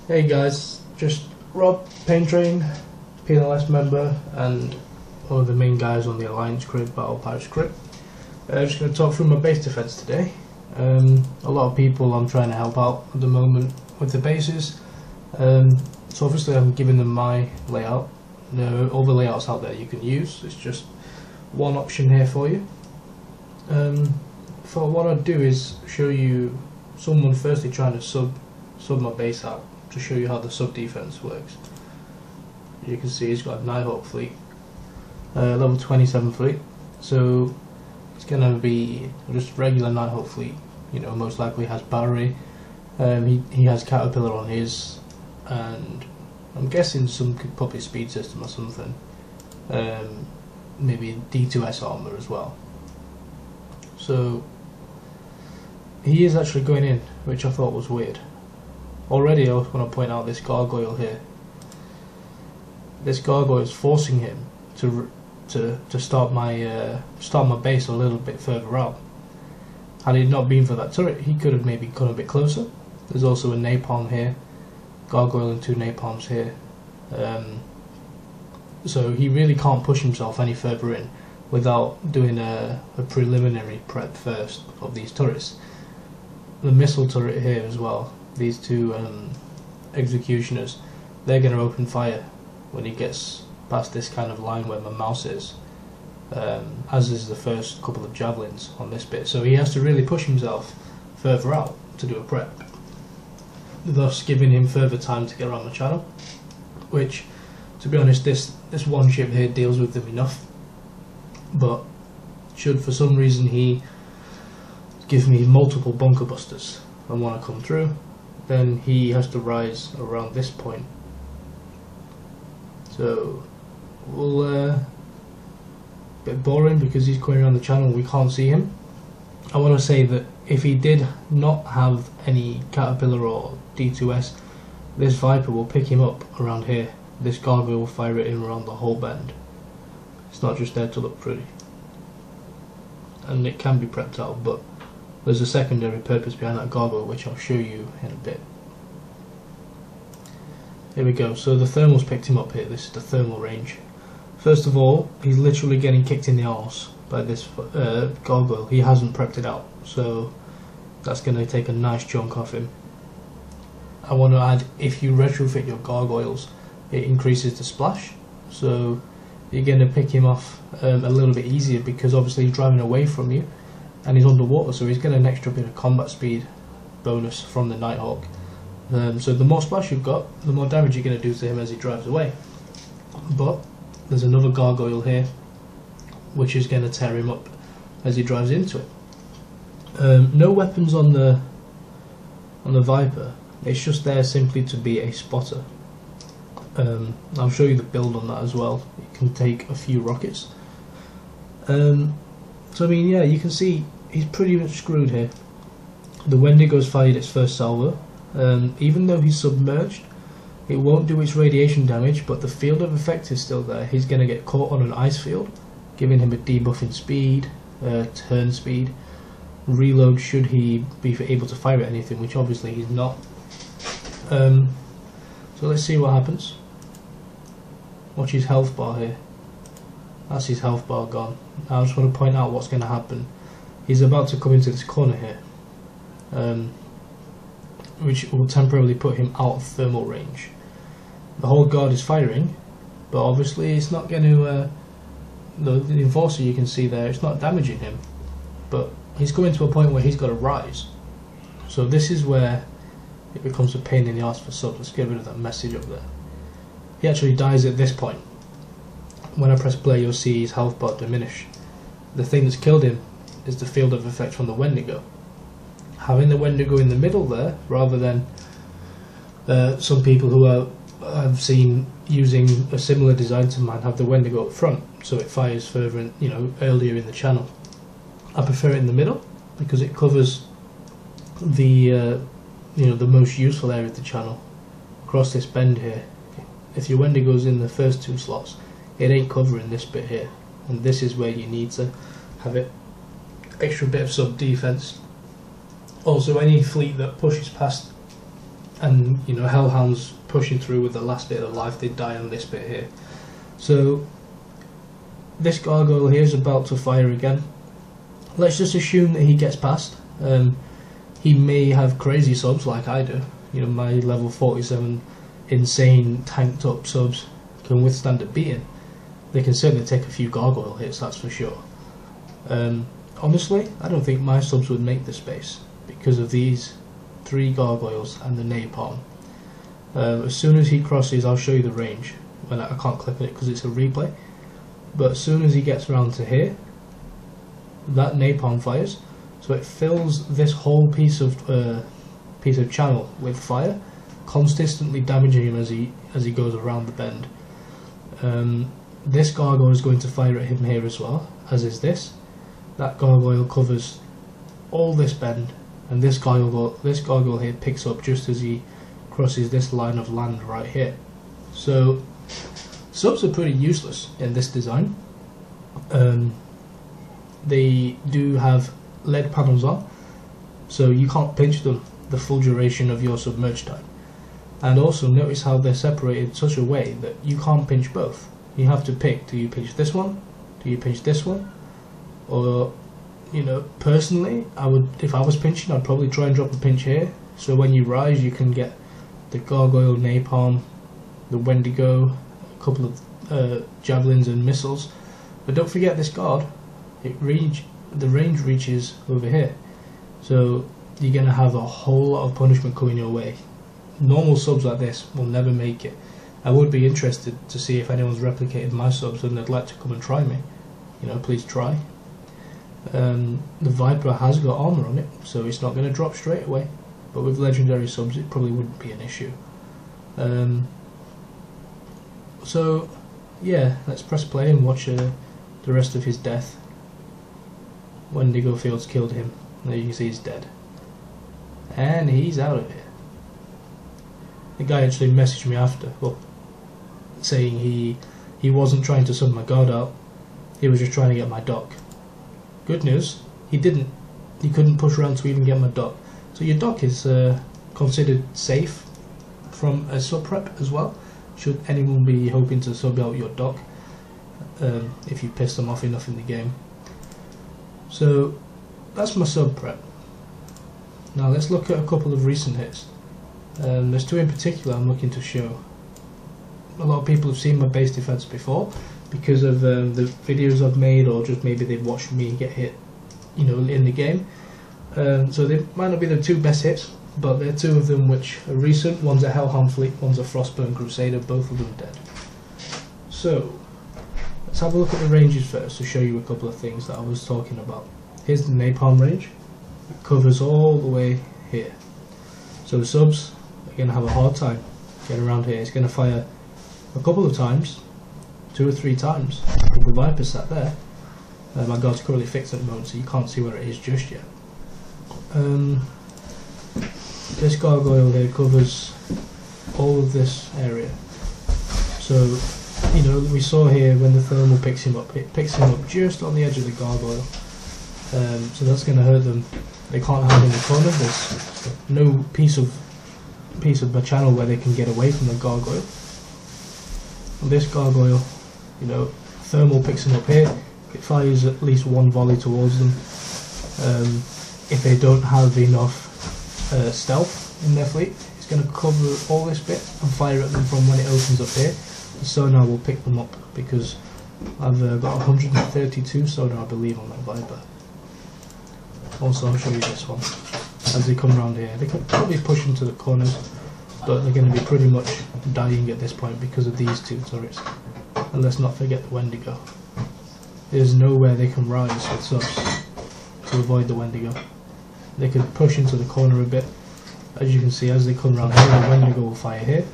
Hey guys, just Rob, Pain Train, PLS member, and one of the main guys on the Alliance crib, Battle Pirates crib. Just going to talk through my base defense today. A lot of people I'm trying to help out at the moment with the bases. So obviously I'm giving them my layout. There are other layouts out there you can use. It's just one option here for you. For what I'd do is show you someone firstly trying to sub my base out, to show you how the sub defense works. You can see he's got a Nighthawk fleet, level 27 fleet, so it's gonna be just regular Nighthawk fleet. You know, most likely has battery. He has Caterpillar on his, and I'm guessing some probably speed system or something. Maybe D2S armor as well. So he is actually going in, which I thought was weird. Already I was going to point out this gargoyle here. This gargoyle is forcing him to start my base a little bit further out. Had it not been for that turret, he could have maybe gone a bit closer. There's also a napalm here, gargoyle and two napalms here. So he really can't push himself any further in without doing a preliminary prep first of these turrets. The missile turret here as well. These two executioners, they're going to open fire when he gets past this kind of line where my mouse is, as is the first couple of javelins on this bit. So he has to really push himself further out to do a prep, thus giving him further time to get around the channel, which, to be honest, this one ship here deals with them enough. But should for some reason he give me multiple bunker busters and want to come through, then he has to rise around this point. So we'll bit boring because he's going around the channel, we can't see him. I want to say that if he did not have any Caterpillar or D2S, this Viper will pick him up around here. This gargoyle will fire it in around the whole bend. It's not just there to look pretty, and it can be prepped out, but there's a secondary purpose behind that gargoyle, which I'll show you in a bit. Here we go. So the thermal's picked him up here. This is the thermal range. First of all, he's literally getting kicked in the arse by this gargoyle. He hasn't prepped it out, so that's going to take a nice chunk off him. I want to add, if you retrofit your gargoyles, it increases the splash, so you're going to pick him off a little bit easier, because obviously he's driving away from you and he's underwater, so he's getting an extra bit of combat speed bonus from the Nighthawk. So the more splash you've got, the more damage you're going to do to him as he drives away. But there's another gargoyle here which is going to tear him up as he drives into it. No weapons on the Viper, it's just there simply to be a spotter. I'll show you the build on that as well. It can take a few rockets. So I mean, yeah, you can see he's pretty much screwed here. The Wendigo's fired its first salvo. Even though he's submerged, it won't do its radiation damage, but the field of effect is still there. He's going to get caught on an ice field, giving him a debuff in speed, turn speed, reload should he be able to fire at anything, which obviously he's not. So let's see what happens. Watch his health bar here. That's his health bar gone. Now I just want to point out what's going to happen. He's about to come into this corner here, which will temporarily put him out of thermal range. The whole guard is firing, but obviously it's not going to, the enforcer you can see there, it's not damaging him, but he's coming to a point where he's got to rise. So this is where it becomes a pain in the arse for subs. Let's get rid of that message up there. He actually dies at this point. When I press play, you'll see his health bar diminish. The thing that's killed him is the field of effect from the Wendigo. Having the Wendigo in the middle there, rather than some people who I've seen using a similar design to mine have the Wendigo up front, so it fires further in, earlier in the channel. I prefer it in the middle because it covers the the most useful area of the channel across this bend here. If your Wendigo's in the first two slots, it ain't covering this bit here, and this is where you need to have it extra bit of sub defense. Also, any fleet that pushes past and you know, Hellhounds pushing through with the last bit of life, they die on this bit here. So this gargoyle here is about to fire again. Let's just assume that he gets past. He may have crazy subs like I do. You know, my level 47 insane tanked up subs can withstand a beating. They can certainly take a few gargoyle hits, that's for sure. Honestly, I don't think my subs would make the space because of these 3 gargoyles and the napalm. As soon as he crosses, I'll show you the range. When I can't click on it because it's a replay. But as soon as he gets around to here, that napalm fires, so it fills this whole piece of channel with fire, consistently damaging him as he goes around the bend. This gargoyle is going to fire at him here as well, as is this. That gargoyle covers all this bend, and this gargoyle here picks up just as he crosses this line of land right here. So subs are pretty useless in this design. They do have lead panels on, so you can't pinch them the full duration of your submerge time. And also notice how they're separated in such a way that you can't pinch both. You have to pick, do you pinch this one, do you pinch this one, or, you know, personally, if I was pinching, I'd probably try and drop a pinch here, so when you rise you can get the gargoyle, napalm, the Wendigo, a couple of javelins and missiles. But don't forget this guard, the range reaches over here, so you're going to have a whole lot of punishment coming your way. Normal subs like this will never make it. I would be interested to see if anyone's replicated my subs and they'd like to come and try me. You know, please try. The Viper has got armor on it, so it's not going to drop straight away, but with legendary subs it probably wouldn't be an issue. So yeah, let's press play and watch the rest of his death. Wendigo Fields killed him. There you can see he's dead. And he's out of here. The guy actually messaged me after, well, saying he wasn't trying to sub my guard out, he was just trying to get my dock. Good news, he couldn't push around to even get my dock. So your dock is considered safe from a sub prep as well, should anyone be hoping to sub out your dock, if you piss them off enough in the game. So that's my sub prep. Now let's look at a couple of recent hits. There's 2 in particular I'm looking to show. A lot of people have seen my base defense before because of the videos I've made, or just maybe they've watched me get hit, you know, in the game. So they might not be the 2 best hits, but they're 2 of them which are recent. One's a Hellhound Fleet, one's a Frostburn Crusader, both of them dead. So let's have a look at the ranges first to show you a couple of things that I was talking about. Here's the napalm range. It covers all the way here. So the subs are going to have a hard time getting around here. It's going to fire a couple of times, 2 or 3 times. The Viper sat there. My guard's currently fixed at the moment, so you can't see where it is just yet. This gargoyle here covers all of this area. So, you know, we saw here when the thermal picks him up, it picks him up just on the edge of the gargoyle. So that's going to hurt them. They can't hide in the corner. There's no piece of the channel where they can get away from the gargoyle. And this gargoyle, you know, thermal picks them up here. It fires at least 1 volley towards them. If they don't have enough stealth in their fleet, it's going to cover all this bit and fire at them from when it opens up here. The sonar will pick them up because I've got 132 sonar, I believe, on that Viper. Also, I'll show you this one. As they come around here, they can probably push into the corners, but they're going to be pretty much dying at this point because of these 2 turrets. And let's not forget the Wendigo. There's nowhere they can rise with subs to avoid the Wendigo. They can push into the corner a bit. As you can see, as they come around here, the Wendigo will fire here.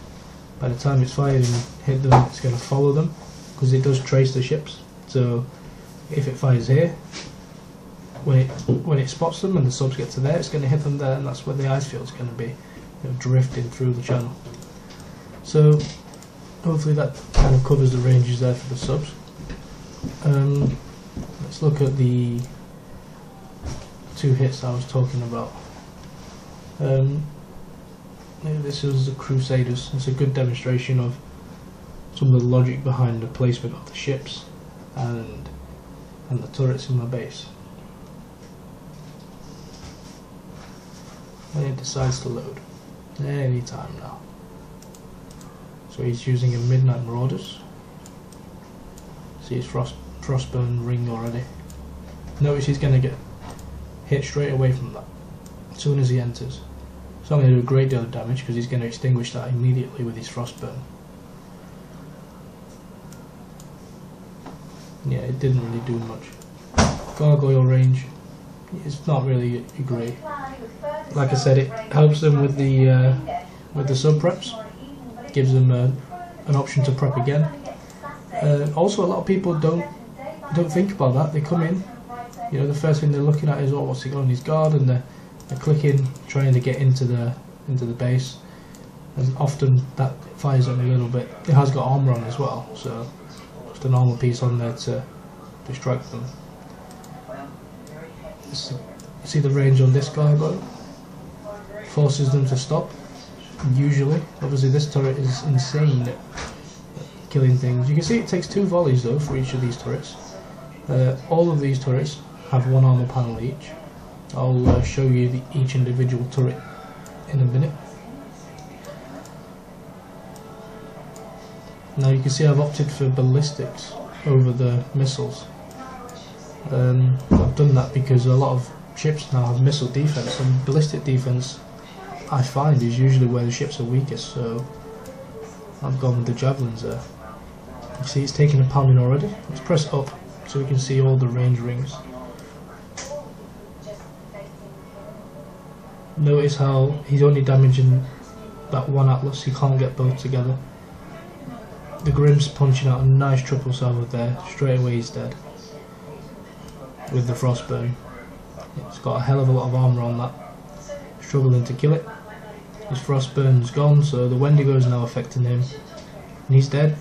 By the time it's fired and hit them, it's going to follow them because it does trace the ships. So if it fires here, when it spots them and the subs get to there, it's going to hit them there, and that's where the ice field's going to be, you know, drifting through the channel. So hopefully that kind of covers the ranges there for the subs. Let's look at the 2 hits I was talking about. This is the Crusaders. It's a good demonstration of some of the logic behind the placement of the ships and the turrets in my base. And it decides to load any time now. So he's using a Midnight Marauders. See his frostburn ring already. Notice he's going to get hit straight away from that as soon as he enters. It's not going to do a great deal of damage because he's going to extinguish that immediately with his frostburn. Yeah, it didn't really do much. Gargoyle range is not really great. Like I said, it helps them with the sub preps. Gives them an option to prep again. Also, a lot of people don't think about that. They come in, you know, the first thing they're looking at is, oh, what's he got on his guard, and they're clicking, trying to get into the base, and often that fires them a little bit. It has got armor on as well, so just an armor piece on there to distract them. See the range on this gargoyle? Forces them to stop. Usually, obviously this turret is insane at killing things. You can see it takes 2 volleys though for each of these turrets. All of these turrets have 1 armor panel each. I'll show you each individual turret in a minute. Now you can see I've opted for ballistics over the missiles. I've done that because a lot of ships now have missile defense, and ballistic defense I find is usually where the ships are weakest, so I've gone with the javelins there. You see it's taking a pounding already. Let's press up so we can see all the range rings. Notice how he's only damaging that one Atlas, he can't get both together. The Grim's punching out a nice triple salvo there, straight away he's dead. With the frostburn. It's got a hell of a lot of armour on that. Struggling to kill it. His frostburn's gone, so the Wendigo is now affecting him. And he's dead.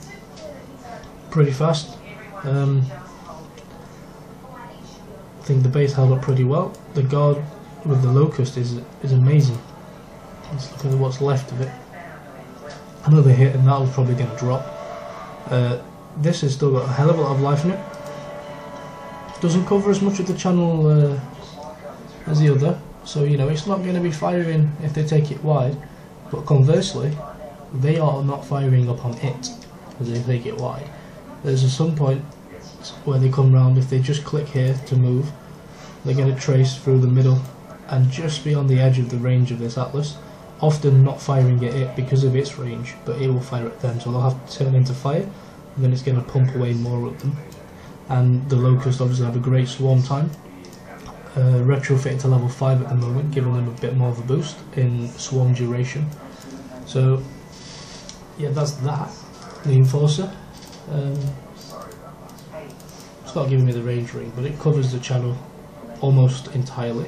Pretty fast. I think the base held up pretty well. The guard with the Locust is amazing. Let's look at what's left of it. Another hit and that was probably going to drop. This has still got a hell of a lot of life in it. Doesn't cover as much of the channel as the other, so you know it's not going to be firing if they take it wide, but conversely they are not firing upon it as they take it wide. There's some point where they come round, if they just click here to move, they're going to trace through the middle and just be on the edge of the range of this Atlas, often not firing at it because of its range, but it will fire at them, so they'll have to turn into fire, and then it's going to pump away more of them. And the Locust obviously have a great swarm time, retrofitted to level 5 at the moment, giving them a bit more of a boost in swarm duration. So yeah, that's that. The Enforcer, it's not giving me the range ring, but it covers the channel almost entirely.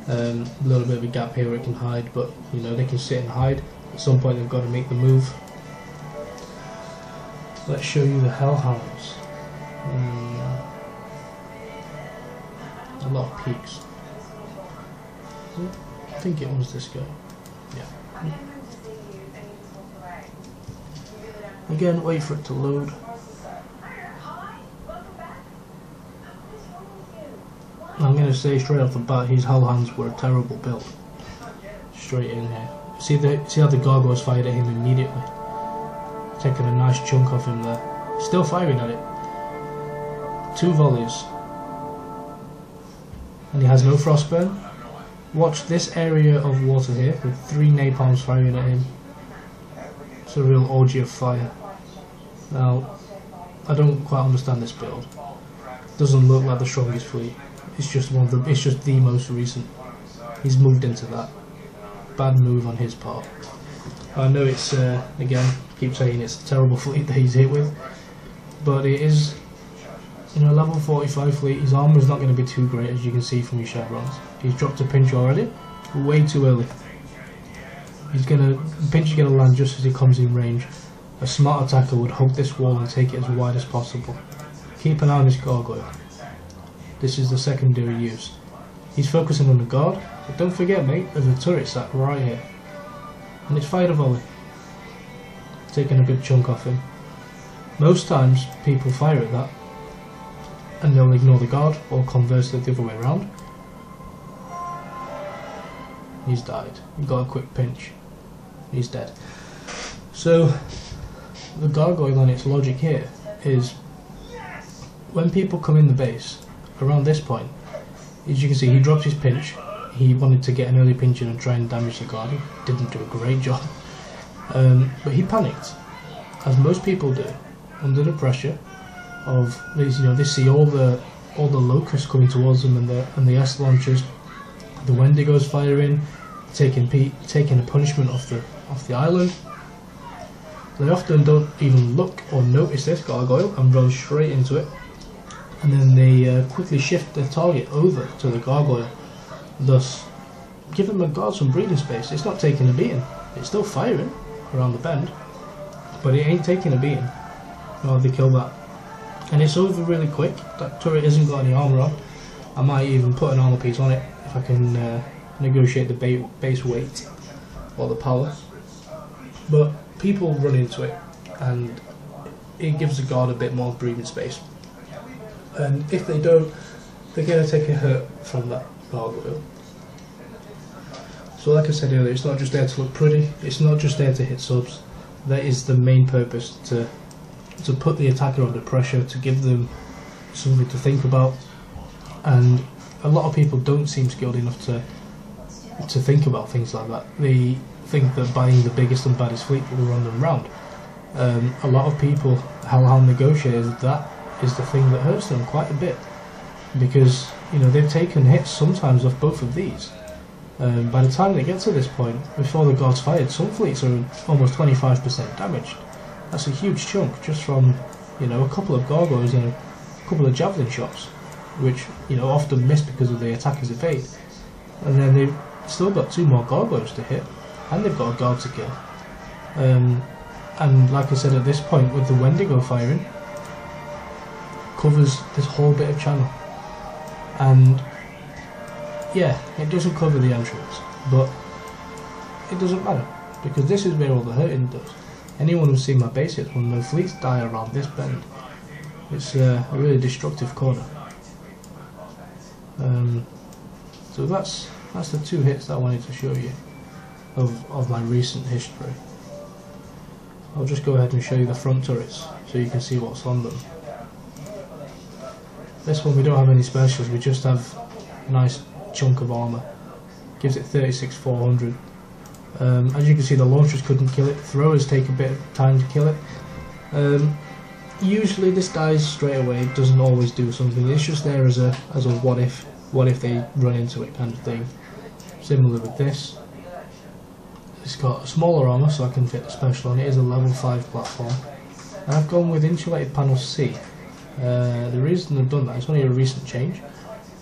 A little bit of a gap here where it can hide, but you know they can sit and hide. At some point they've got to make the move. Let's show you the Hellhounds. A lot of peaks. I think it was this guy. Yeah. Again, wait for it to load. I'm going to say straight off the bat, his Hellhounds were a terrible build. Straight in here. See how the Gargoyles fired at him immediately. Taking a nice chunk off him there. Still firing at it. 2 volleys. And he has no frostburn. Watch this area of water here with 3 napalms firing at him. It's a real orgy of fire. Now, I don't quite understand this build. Doesn't look like the strongest fleet. It's just it's just the most recent. He's moved into that. Bad move on his part. I know it's again, keep saying it's a terrible fleet that he's hit with, but it is, you know, level 45 fleet. His armor is not going to be too great, as you can see from his chevrons. He's dropped a pinch already, way too early. Pinch is gonna land just as he comes in range. A smart attacker would hug this wall and take it as wide as possible. Keep an eye on this Gargoyle. This is the secondary use. He's focusing on the guard, but don't forget, mate, there's a turret sat right here. and it's fired a volley, taking a good chunk off him. Most times people fire at that and they'll ignore the guard, or conversely the other way around. He's died. He got a quick pinch. He's dead. So the gargoyle and its logic here is when people come in the base around this point, as you can see, he dropped his pinch. He wanted to get an early pinch in and try and damage the guard. He didn't do a great job, but he panicked, as most people do, under the pressure of these. You know, they see all the locusts coming towards them, and the S launchers, the Wendigos firing, taking a punishment off the island. They often don't even look or notice this gargoyle and run straight into it, and then they quickly shift their target over to the gargoyle, thus giving the guard some breathing space. It's not taking a beating, it's still firing around the bend, but it ain't taking a beating. Oh, they kill that, and it's over really quick. That turret hasn't got any armour on. I might even put an armour piece on it if I can negotiate the base weight or the power, but people run into it and it gives the guard a bit more breathing space, and if they don't, they're going to take a hurt from that gargoyle. So like I said earlier, it's not just there to look pretty, it's not just there to hit subs. That is the main purpose, to put the attacker under pressure, to give them something to think about, and a lot of people don't seem skilled enough to think about things like that. They think that buying the biggest and baddest fleet will run them round. A lot of people, Hellhound negotiators, that is the thing that hurts them quite a bit, because you know they've taken hits sometimes off both of these. By the time they get to this point, before the guard's fired, some fleets are almost 25% damaged. That's a huge chunk just from, you know, a couple of gargoyles and a couple of javelin shots, which, you know, often miss because of the attacker's evade. And then they've still got 2 more gargoyles to hit, and they've got a guard to kill. And like I said, at this point, with the Wendigo firing, covers this whole bit of channel. And yeah, it doesn't cover the entrance, but it doesn't matter, because this is where all the hurting does. Anyone who's seen my base hits will know fleets die around this bend. It's a really destructive corner. So that's the 2 hits that I wanted to show you of my recent history. I'll just go ahead and show you the front turrets so you can see what's on them. This one we don't have any specials, we just have a nice chunk of armour. Gives it 36,400. As you can see, the launchers couldn't kill it, throwers take a bit of time to kill it. Usually this dies straight away, it doesn't always do something, it's just there as a what if they run into it kind of thing. Similar with this. It's got a smaller armour so I can fit the special on. It is a level 5 platform. And I've gone with insulated panel C. The reason I've done that, it's only a recent change.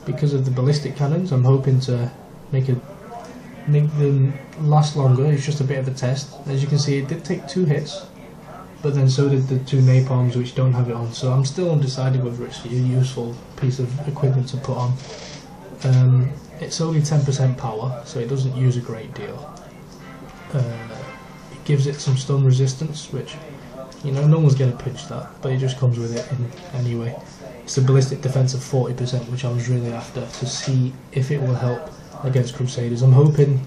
Because of the ballistic cannons, I'm hoping to make them last longer. It's just a bit of a test. As you can see, it did take 2 hits, but then so did the 2 napalms which don't have it on, so I'm still undecided whether it's a useful piece of equipment to put on. It's only 10% power, so it doesn't use a great deal. It gives it some stun resistance, which, you know, no one's going to pinch that, but it just comes with it anyway. It's a ballistic defense of 40%, which I was really after, to see if it will help against Crusaders. I'm hoping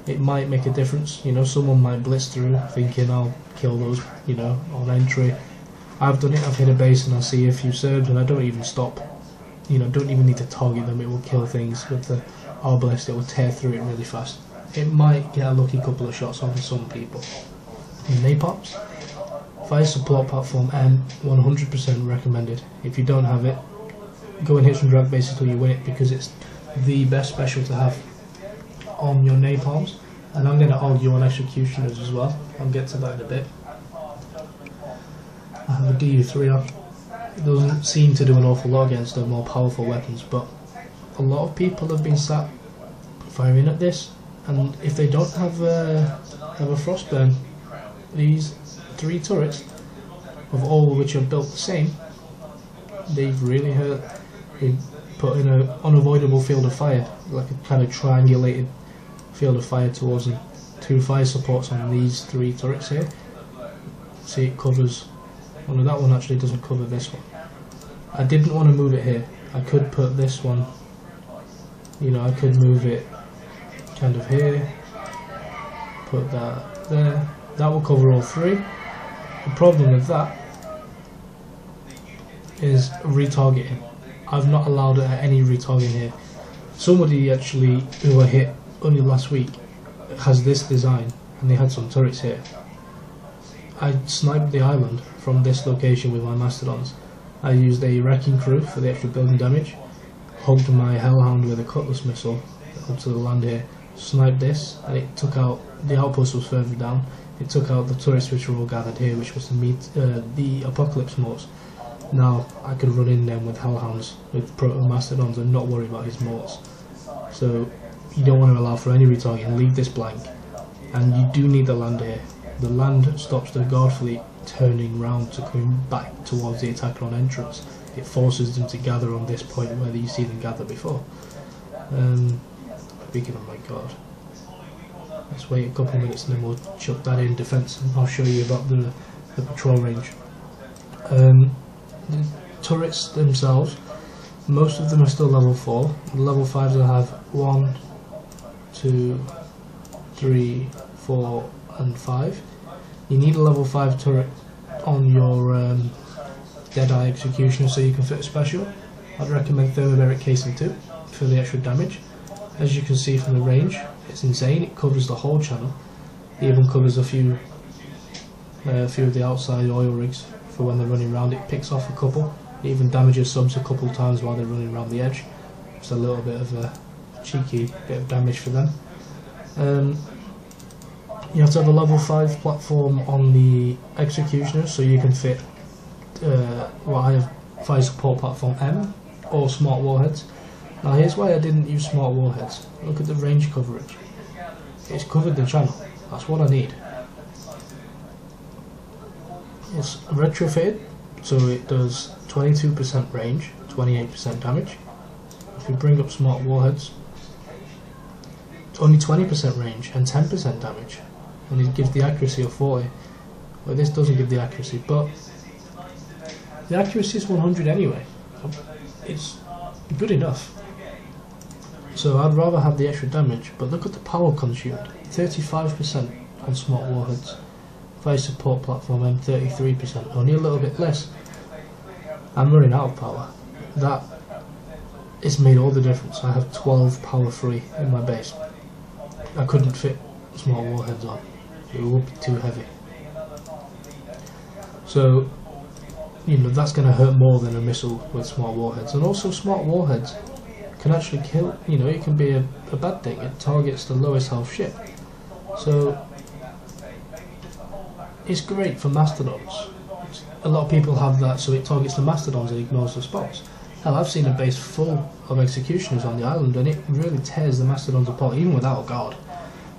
it might make a difference. You know, someone might blitz through thinking I'll kill those, you know, on entry. I've done it, I've hit a base and I see a few Serbs and I don't even stop. You know, don't even need to target them, it will kill things. With the arbalest, it will tear through it really fast. It might get a lucky couple of shots on some people. And napalms, fire support platform M, 100% recommended. If you don't have it, go and hit some drag bases till you win it, because it's the best special to have on your napalms. And I'm going to argue on executioners as well. I'll get to that in a bit. I have a DU3 on. It doesn't seem to do an awful lot against the more powerful weapons, but a lot of people have been sat firing at this, and if they don't have a frostburn, these 3 turrets, of all which are built the same, they've really hurt. They've put in an unavoidable field of fire, like a kind of triangulated field of fire towards them, 2 fire supports on these 3 turrets here. See, it covers. Well, no, that one actually doesn't cover this one. I didn't want to move it here. I could put this one, you know, I could move it kind of here, put that there. That will cover all 3. The problem with that is retargeting. I've not allowed any retargeting here. Somebody actually who I hit only last week has this design, and they had some turrets here. I sniped the island from this location with my mastodons. I used a wrecking crew for the extra building damage, hugged my hellhound with a cutlass missile up to the land here, sniped this, and it took out, the outpost was further down, it took out the turrets which were all gathered here, which was to meet the apocalypse morts. Now I could run in them with hellhounds, with proto mastodons, and not worry about his morts. So you don't want to allow for any retargeting, leave this blank, and you do need the land here. The land stops the guard fleet turning round to coming back towards the attacker on entrance. It forces them to gather on this point where you see them gather before. Speaking of my guard, let's wait a couple of minutes and then we'll chuck that in defence, and I'll show you about the patrol range. The turrets themselves, most of them are still level 4. The level 5s I have 1, 2, 3, 4 and 5. You need a level 5 turret on your Deadeye Executioner so you can fit a special. I'd recommend Thermobaric Casing 2 for the extra damage. As you can see from the range, it's insane. It covers the whole channel. It even covers a few of the outside oil rigs for when they're running around. It picks off a couple. It even damages subs a couple of times while they're running around the edge. It's a little bit of a cheeky bit of damage for them. You have to have a level 5 platform on the Executioner so you can fit what I have, Fire Support Platform M or Smart Warheads. Now here's why I didn't use Smart Warheads. Look at the range coverage. It's covered the channel. That's what I need. It's retrofitted, so it does 22% range, 28% damage. If we bring up Smart Warheads, it's only 20% range and 10% damage. And it gives the accuracy of 40. Well, this doesn't give the accuracy, but the accuracy is 100 anyway. It's good enough. So I'd rather have the extra damage, but look at the power consumed. 35% on Smart Warheads. Fire Support Platform M, 33%, only a little bit less. I'm running out of power. That has made all the difference. I have 12 power free in my base. I couldn't fit Smart Warheads on. It would be too heavy. So, you know, that's going to hurt more than a missile with Smart Warheads. And also Smart Warheads can actually kill, you know, it can be a bad thing. It targets the lowest health ship. So, it's great for mastodons. A lot of people have that, so it targets the mastodons and ignores the spots. Hell, I've seen a base full of executioners on the island, and it really tears the mastodons apart, even without a guard.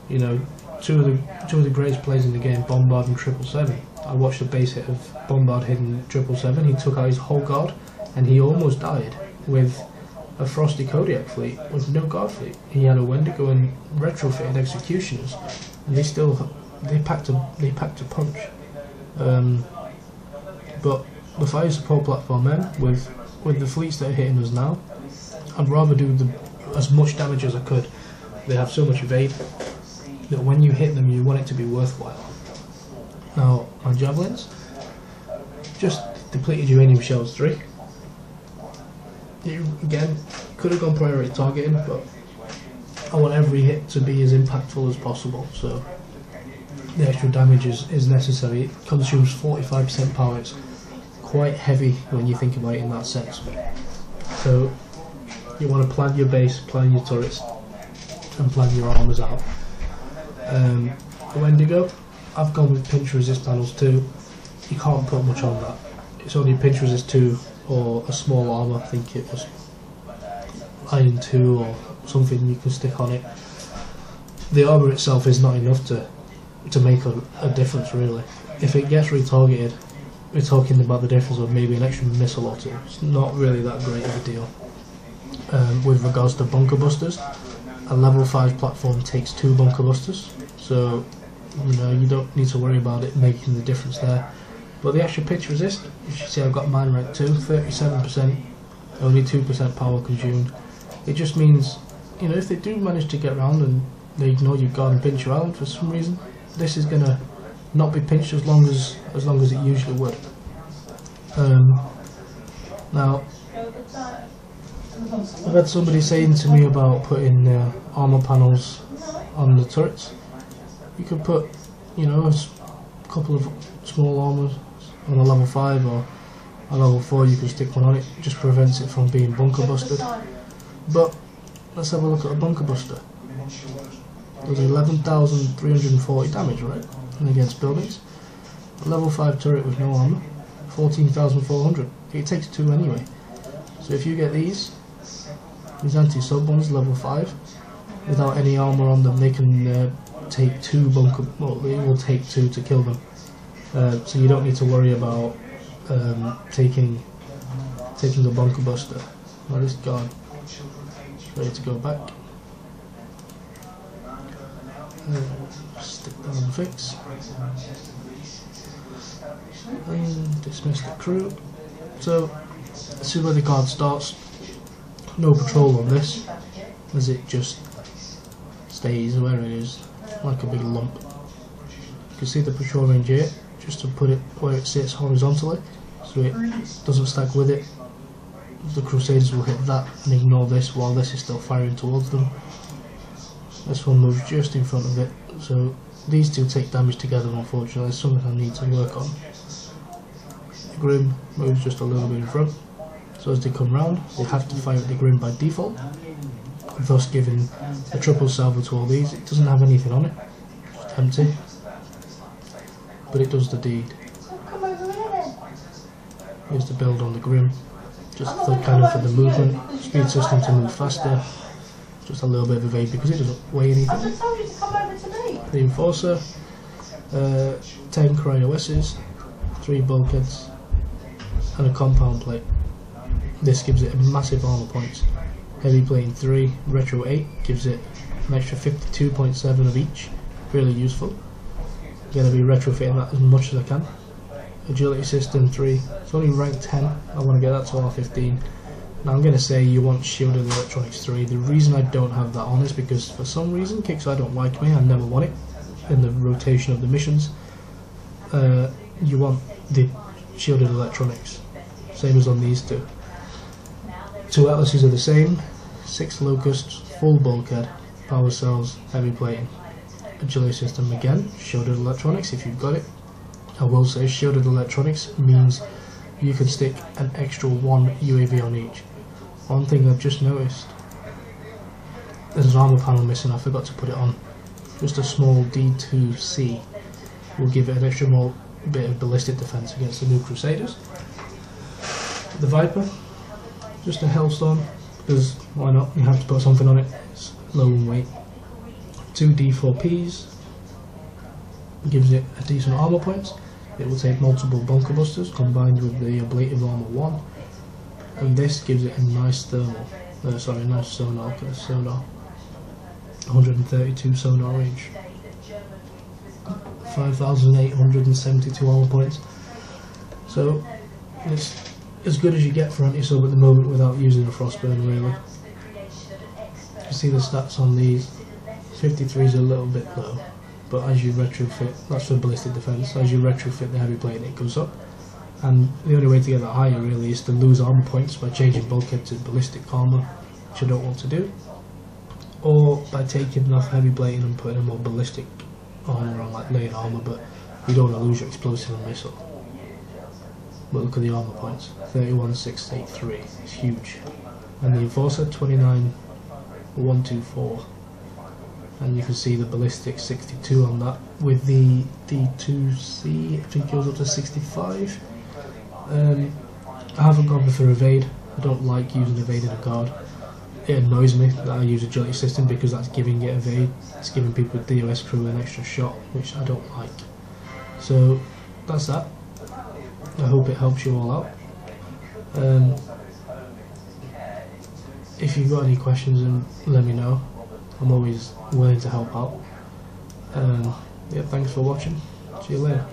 You know, two of the greatest players in the game, Bombard and 777. I watched a base hit of Bombard hitting 777. He took out his whole guard, and he almost died with a Frosty Kodiak fleet with no guard fleet. He had a Wendigo and retrofitted executioners, and they packed a punch. But the Fire Support Platform M, with the fleets that are hitting us now, I'd rather do as much damage as I could. They have so much evade that when you hit them you want it to be worthwhile. Now my javelins, just depleted uranium shells 3. Again, could have gone priority targeting, but I want every hit to be as impactful as possible, so the extra damage is necessary. It consumes 45% power. It's quite heavy when you think about it in that sense. So you want to plan your base, plan your turrets, and plan your armors out. The Wendigo, I've gone with pinch resist panels 2. You can't put much on that. It's only pinch resist 2 or a small armor. I think it was iron 2 or something you can stick on it. The armor itself is not enough to make a difference really. If it gets retargeted, we're talking about the difference of maybe an extra missile or 2. It's not really that great of a deal. With regards to bunker busters, a level 5 platform takes 2 bunker busters, so you know you don't need to worry about it making the difference there. But the extra pitch resist, you should see I've got mine right too, 37%, only 2% power consumed. It just means, you know, if they do manage to get around and they ignore your guard and pinch your island for some reason, this is gonna not be pinched as long as it usually would. Now, I've had somebody saying to me about putting armor panels on the turrets. You could put, you know, a couple of small armors on a level 5 or a level 4. You can stick one on it. It just prevents it from being bunker busted. But let's have a look at a bunker buster. Does 11,340 damage, right? And against buildings. A level 5 turret with no armor, 14,400. It takes 2 anyway. So if you get these anti-sub ones, level 5, without any armor on them, they can take 2 bunker. Well, it will take 2 to kill them. So you don't need to worry about taking the bunker buster. Now this guard ready to go back. Stick that on fix. And dismiss the crew. So this is where the card starts. No patrol on this, as it just stays where it is, like a big lump. You can see the patrol range here, just to put it where it sits horizontally, so it doesn't stack with it. The Crusaders will hit that and ignore this while this is still firing towards them. This one moves just in front of it, so these two take damage together. Unfortunately, it's something I need to work on. The Grim moves just a little bit in front, so as they come round, they have to fire at the Grim by default, thus giving a triple salvo to all these. It doesn't have anything on it, just empty, but it does the deed. Here's the build on the Grim, just kind of for the movement, speed system to move faster, just a little bit of evade because it doesn't weigh anything. I just told you to come over to me. The Enforcer, 10 Cryo-S's, 3 bulkheads, and a compound plate. This gives it a massive armor points. Heavy plating 3, retro 8 gives it an extra 52.7 of each. Really useful. I'm going to be retrofitting that as much as I can. Agility system 3, it's only rank 10. I want to get that to R15. Now I'm going to say you want shielded electronics 3. The reason I don't have that on is because for some reason Kickside don't like me. I never want it in the rotation of the missions. You want the shielded electronics, same as on these two. 2 Atlases are the same, 6 Locusts, full bulkhead, power cells, heavy plating. Agility system again, shielded electronics if you've got it. I will say shielded electronics means you can stick an extra 1 UAV on each. One thing I've just noticed, there's an armor panel missing, I forgot to put it on. Just a small D2C will give it an extra more bit of ballistic defense against the new Crusaders. The Viper, just a Hellstorm, because why not, you have to put something on it, it's low in weight. 2 D4Ps, gives it a decent armor points. It will take multiple bunker busters combined with the ablative armor 1, and this gives it a nice thermal, nice sonar, because sonar, 132 sonar range, 5,872 armor points. So it's as good as you get for anti-sub at the moment without using a frostburn really. You see the stats on these, 53 is a little bit low, but as you retrofit, that's for ballistic defense, as you retrofit the heavy plate it goes up, and the only way to get that higher really is to lose armor points by changing bulkhead to ballistic armor, which I don't want to do, or by taking off heavy plating and putting a more ballistic armor on, like laying armor, but you don't want to lose your explosive and missile. But look at the armor points, 31,683, it's huge. And the Enforcer, 29,124. And you can see the ballistic 62 on that, with the D2C, I think it goes up to 65. I haven't gone for evade, I don't like using evade in a guard. It annoys me that I use agility system because that's giving it evade, it's giving people with DOS crew an extra shot, which I don't like. So that's that. I hope it helps you all out. If you've got any questions, then let me know. I'm always willing to help out. Yeah, thanks for watching. See you later.